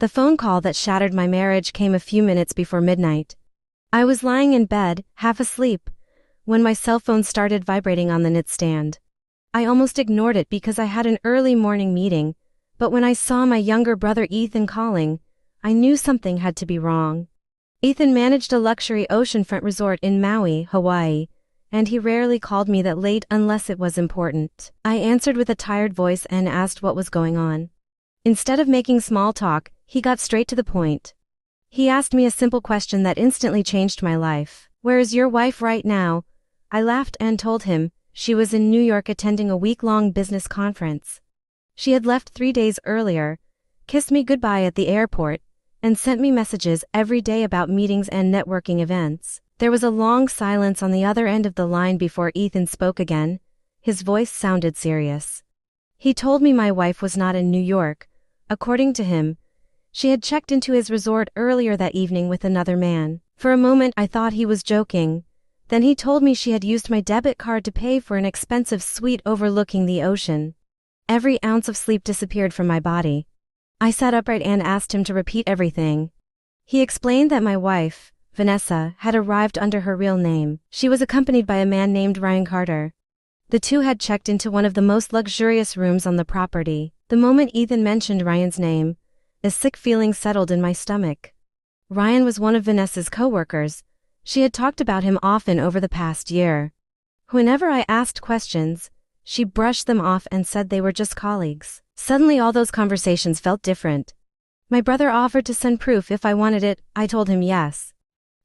The phone call that shattered my marriage came a few minutes before midnight. I was lying in bed, half asleep, when my cell phone started vibrating on the nightstand. I almost ignored it because I had an early morning meeting, but when I saw my younger brother Ethan calling, I knew something had to be wrong. Ethan managed a luxury oceanfront resort in Maui, Hawaii, and he rarely called me that late unless it was important. I answered with a tired voice and asked what was going on. Instead of making small talk, he got straight to the point. He asked me a simple question that instantly changed my life. "Where is your wife right now?" I laughed and told him she was in New York attending a week-long business conference. She had left 3 days earlier, kissed me goodbye at the airport, and sent me messages every day about meetings and networking events. There was a long silence on the other end of the line before Ethan spoke again. His voice sounded serious. He told me my wife was not in New York. According to him, she had checked into his resort earlier that evening with another man. For a moment I thought he was joking. Then he told me she had used my debit card to pay for an expensive suite overlooking the ocean. Every ounce of sleep disappeared from my body. I sat upright and asked him to repeat everything. He explained that my wife, Vanessa, had arrived under her real name. She was accompanied by a man named Ryan Carter. The two had checked into one of the most luxurious rooms on the property. The moment Ethan mentioned Ryan's name, a sick feeling settled in my stomach. Ryan was one of Vanessa's co-workers. She had talked about him often over the past year. Whenever I asked questions, she brushed them off and said they were just colleagues. Suddenly all those conversations felt different. My brother offered to send proof if I wanted it. I told him yes.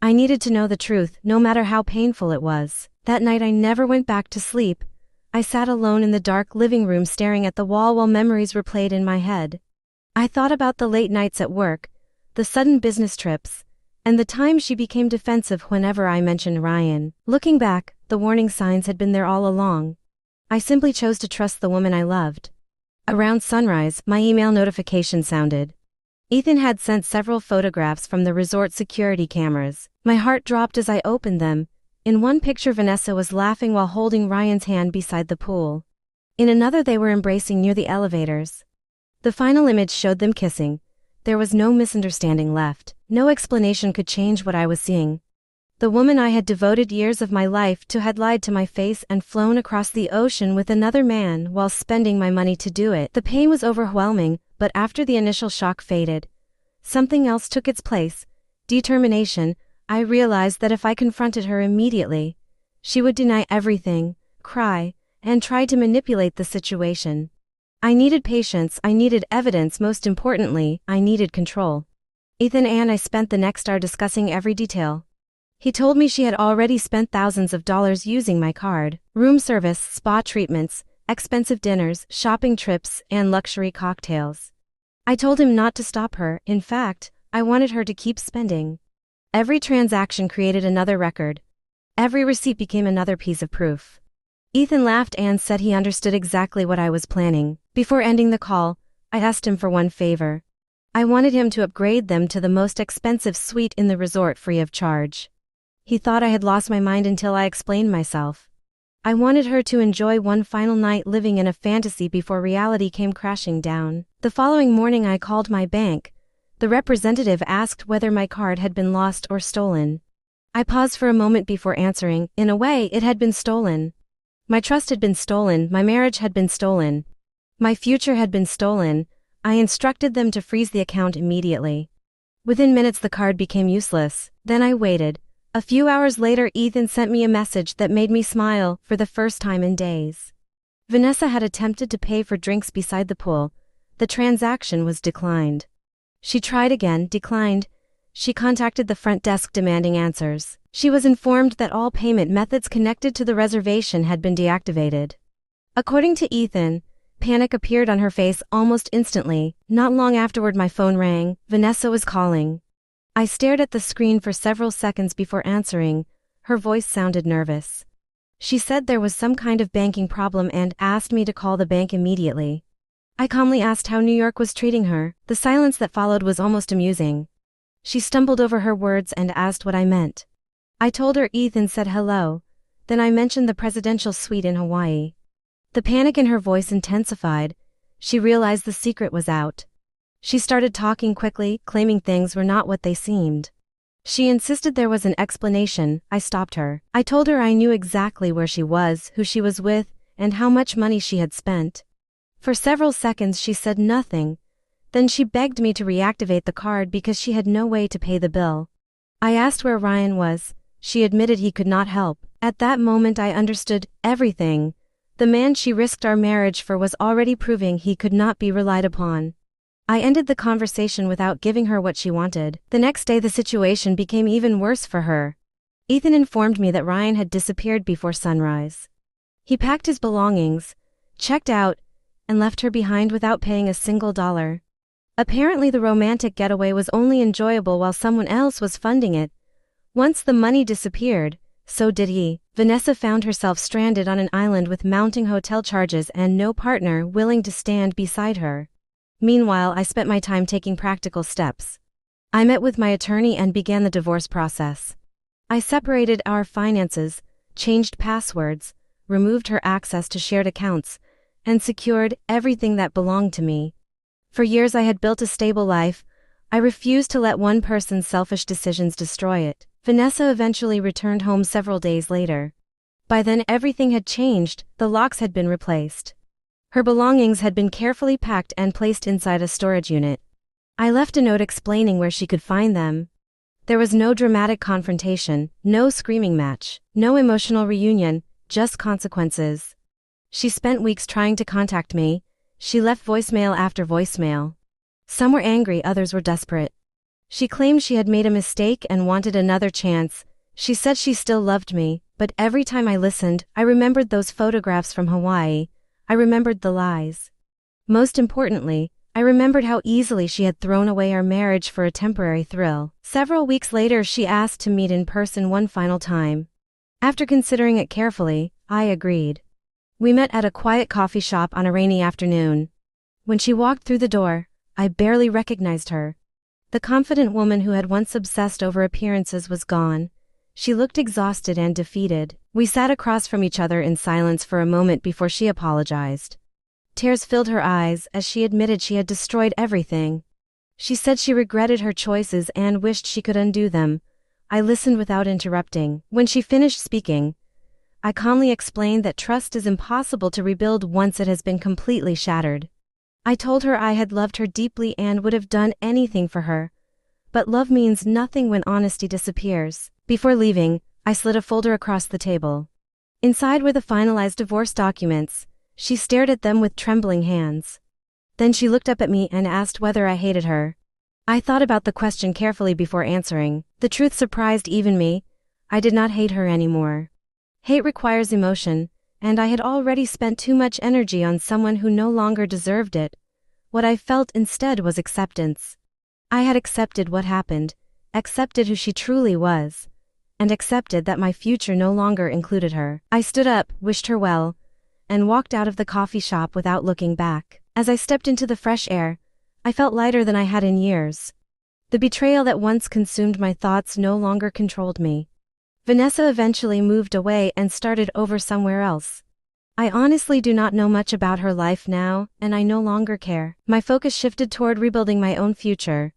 I needed to know the truth, no matter how painful it was. That night I never went back to sleep. I sat alone in the dark living room staring at the wall while memories replayed in my head. I thought about the late nights at work, the sudden business trips, and the time she became defensive whenever I mentioned Ryan. Looking back, the warning signs had been there all along. I simply chose to trust the woman I loved. Around sunrise, my email notification sounded. Ethan had sent several photographs from the resort security cameras. My heart dropped as I opened them. In one picture, Vanessa was laughing while holding Ryan's hand beside the pool. In another, they were embracing near the elevators. The final image showed them kissing. There was no misunderstanding left. No explanation could change what I was seeing. The woman I had devoted years of my life to had lied to my face and flown across the ocean with another man while spending my money to do it. The pain was overwhelming, but after the initial shock faded, something else took its place. Determination. I realized that if I confronted her immediately, she would deny everything, cry, and try to manipulate the situation. I needed patience, I needed evidence, most importantly, I needed control. Ethan and I spent the next hour discussing every detail. He told me she had already spent thousands of dollars using my card: room service, spa treatments, expensive dinners, shopping trips, and luxury cocktails. I told him not to stop her. In fact, I wanted her to keep spending. Every transaction created another record. Every receipt became another piece of proof. Ethan laughed and said he understood exactly what I was planning. Before ending the call, I asked him for one favor. I wanted him to upgrade them to the most expensive suite in the resort free of charge. He thought I had lost my mind until I explained myself. I wanted her to enjoy one final night living in a fantasy before reality came crashing down. The following morning I called my bank. The representative asked whether my card had been lost or stolen. I paused for a moment before answering. In a way, it had been stolen. My trust had been stolen, my marriage had been stolen. My future had been stolen. I instructed them to freeze the account immediately. Within minutes the card became useless. Then I waited. A few hours later Ethan sent me a message that made me smile for the first time in days. Vanessa had attempted to pay for drinks beside the pool. The transaction was declined. She tried again, declined. She contacted the front desk demanding answers. She was informed that all payment methods connected to the reservation had been deactivated. According to Ethan, panic appeared on her face almost instantly. Not long afterward my phone rang. Vanessa was calling. I stared at the screen for several seconds before answering. Her voice sounded nervous. She said there was some kind of banking problem and asked me to call the bank immediately. I calmly asked how New York was treating her. The silence that followed was almost amusing. She stumbled over her words and asked what I meant. I told her Ethan said hello. Then I mentioned the presidential suite in Hawaii. The panic in her voice intensified. She realized the secret was out. She started talking quickly, claiming things were not what they seemed. She insisted there was an explanation. I stopped her. I told her I knew exactly where she was, who she was with, and how much money she had spent. For several seconds she said nothing. Then she begged me to reactivate the card because she had no way to pay the bill. I asked where Ryan was. She admitted he could not help. At that moment I understood everything. The man she risked our marriage for was already proving he could not be relied upon. I ended the conversation without giving her what she wanted. The next day the situation became even worse for her. Ethan informed me that Ryan had disappeared before sunrise. He packed his belongings, checked out, and left her behind without paying a single dollar. Apparently the romantic getaway was only enjoyable while someone else was funding it. Once the money disappeared, so did he. Vanessa found herself stranded on an island with mounting hotel charges and no partner willing to stand beside her. Meanwhile, I spent my time taking practical steps. I met with my attorney and began the divorce process. I separated our finances, changed passwords, removed her access to shared accounts, and secured everything that belonged to me. For years I had built a stable life. I refused to let one person's selfish decisions destroy it. Vanessa eventually returned home several days later. By then everything had changed, the locks had been replaced. Her belongings had been carefully packed and placed inside a storage unit. I left a note explaining where she could find them. There was no dramatic confrontation, no screaming match, no emotional reunion, just consequences. She spent weeks trying to contact me. She left voicemail after voicemail. Some were angry, others were desperate. She claimed she had made a mistake and wanted another chance. She said she still loved me, but every time I listened, I remembered those photographs from Hawaii. I remembered the lies. Most importantly, I remembered how easily she had thrown away our marriage for a temporary thrill. Several weeks later, she asked to meet in person one final time. After considering it carefully, I agreed. We met at a quiet coffee shop on a rainy afternoon. When she walked through the door, I barely recognized her. The confident woman who had once obsessed over appearances was gone. She looked exhausted and defeated. We sat across from each other in silence for a moment before she apologized. Tears filled her eyes as she admitted she had destroyed everything. She said she regretted her choices and wished she could undo them. I listened without interrupting. When she finished speaking, I calmly explained that trust is impossible to rebuild once it has been completely shattered. I told her I had loved her deeply and would have done anything for her. But love means nothing when honesty disappears. Before leaving, I slid a folder across the table. Inside were the finalized divorce documents. She stared at them with trembling hands. Then she looked up at me and asked whether I hated her. I thought about the question carefully before answering. The truth surprised even me. I did not hate her anymore. Hate requires emotion, and I had already spent too much energy on someone who no longer deserved it. What I felt instead was acceptance. I had accepted what happened, accepted who she truly was, and accepted that my future no longer included her. I stood up, wished her well, and walked out of the coffee shop without looking back. As I stepped into the fresh air, I felt lighter than I had in years. The betrayal that once consumed my thoughts no longer controlled me. Vanessa eventually moved away and started over somewhere else. I honestly do not know much about her life now, and I no longer care. My focus shifted toward rebuilding my own future.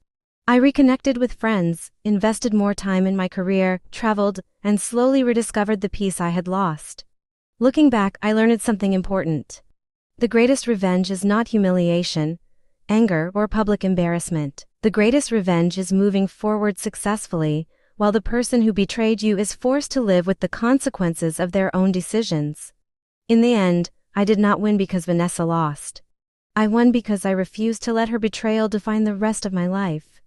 I reconnected with friends, invested more time in my career, traveled, and slowly rediscovered the peace I had lost. Looking back, I learned something important. The greatest revenge is not humiliation, anger, or public embarrassment. The greatest revenge is moving forward successfully, while the person who betrayed you is forced to live with the consequences of their own decisions. In the end, I did not win because Vanessa lost. I won because I refused to let her betrayal define the rest of my life.